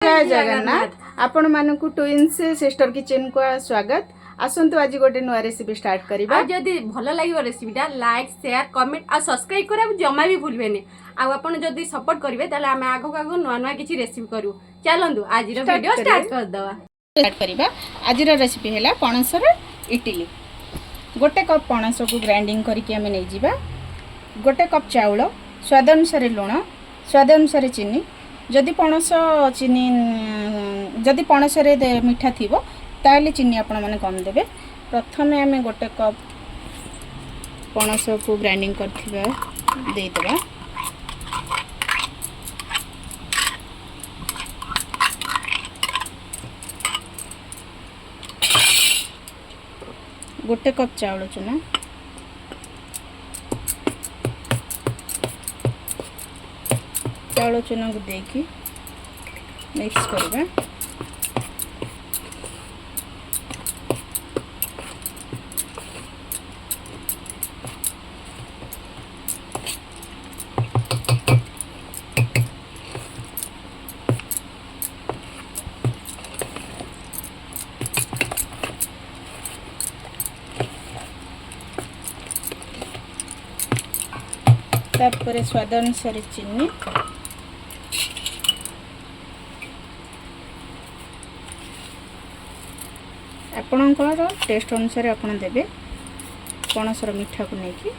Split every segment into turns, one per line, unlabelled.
जय जगन्नाथ आपण मानकु twins sister kitchen को स्वागत। आसंतु आज गोटे नुआ रेसिपी स्टार्ट करिबा।
जदि भल लागियो रेसिपीटा लाइक शेयर कमेंट आ सब्सक्राइब करा जमा भी भूलबेनी। आ आपण जदि सपोर्ट करिवे ताले आमे आगो आगो नुआ नुआ किछि रेसिपी करू। चलंदु आज रो वीडियो स्टार्ट कर दवा।
स्टार्ट करिबा। आज रो रेसिपी हैला पणसर इडली। गोटे कप पणस को ग्राइंडिंग करके हमें नै जिबा। गोटे कप चाउल, स्वाद अनुसार लूण, स्वाद अनुसार चीनी। जदि पणस चीनी जदि पणस रे मीठा थिबो ताले चीनी आपण माने कम देबे। प्रथमे हमें गोटे कप पणस को ग्राइंडिंग करथिबा दे देबा। गोटे कप चाउल चूना, चाउल चूना को देकी मिक्स करबा। तापर स्वाद अनुसार चीनी, आपणकर टेस्ट अनुसार आपण देबे। पणसर मीठा को लेकिन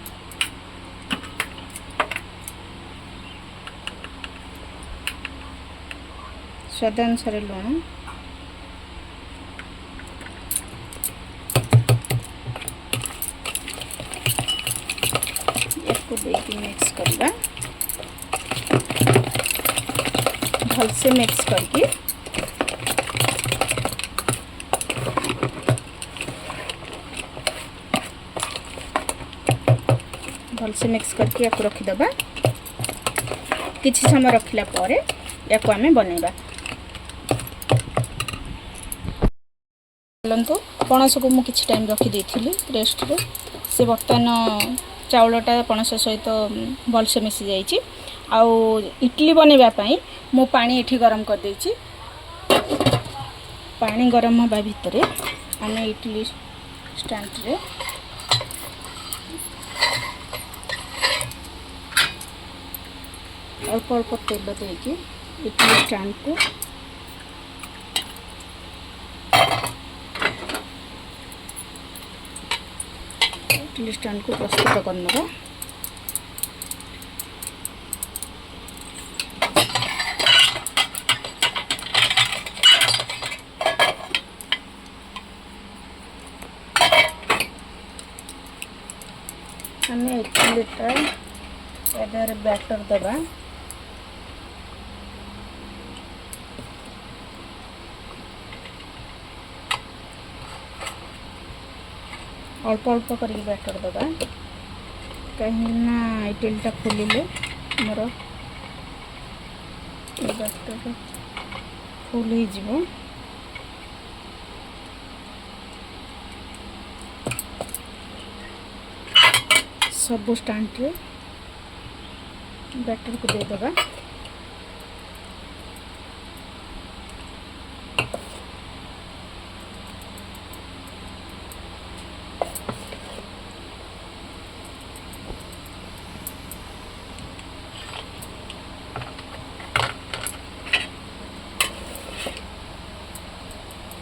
स्वाद अनुसार लूण, इसको देके मिक्स करबा। भल से मिक्स करके भल से मिक्स करके या रखी दबा। किछि समय रखिला परे याको हमें बनेबा। चलंतु पणस को मु किछि टाइम रखी देथिली रेस्ट रे। से बर्तन चाउलटा पणस सहित भल से मिसी जाइछि। आउ इडली बनेबा पई मु पानी एठी गरम कर देछि। पानी गरम होबा भितरे हमें इडली स्टैंड रे अल्प अल्प तेल देकी इडली स्टैंड को इडली स्टैंड को प्रस्तुत करना। हमें इडली बैटर दबा। अल्प अल्प कर बैटर दबा कहीं इडलीटा खोलिले मोर बैटर फुल हो जीवो। सब स्टैंड रे बैटर को दे दबा।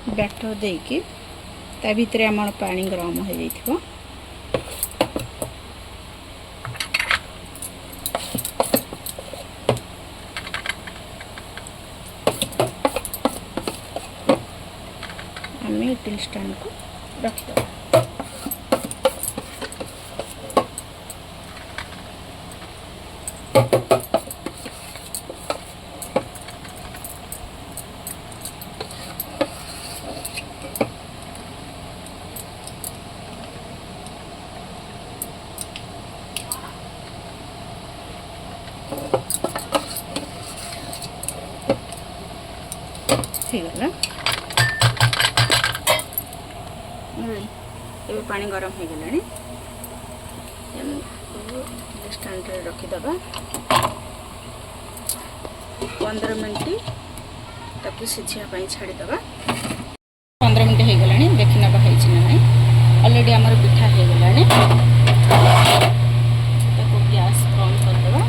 बैटर देकी ता भितरे आमर पानी गरम हो जाइथिबो। हमें इडली स्टैंड को रख दो। ठीक है ये पानी गरम हो गलानी। स्टैंड रे रखी दबा। 15 मिनट ताकू सिझिया छाड़ीदे 15 मिनट हो गलानी देखी नवा है ना नहीं ऑलरेडी आमर पिठा हो गलानी ताकू गैस बंद करदे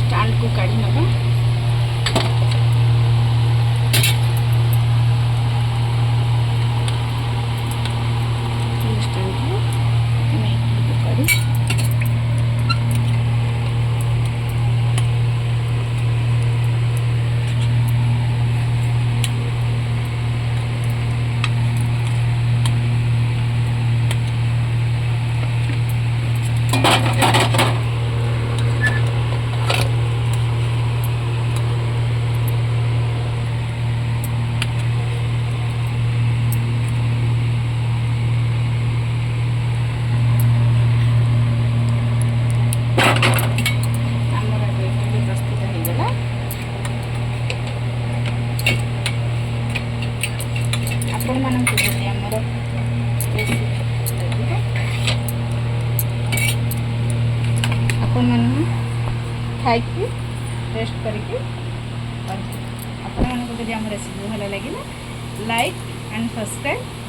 स्टैंड को काढ़ी नवा स्टैंड को काढ़ी ଆପଣମାନଙ୍କୁ ଯଦି ଆମର ଆପଣମାନେ ଖାଇକି ଟେଷ୍ଟ କରିକି ଆପଣମାନଙ୍କୁ ଯଦି ଆମ ରେସିପି ଭଲ ଲାଗିଲା ଲାଇକ୍ ଆଣ୍ଡ ସବସ୍କ୍ରାଇବ୍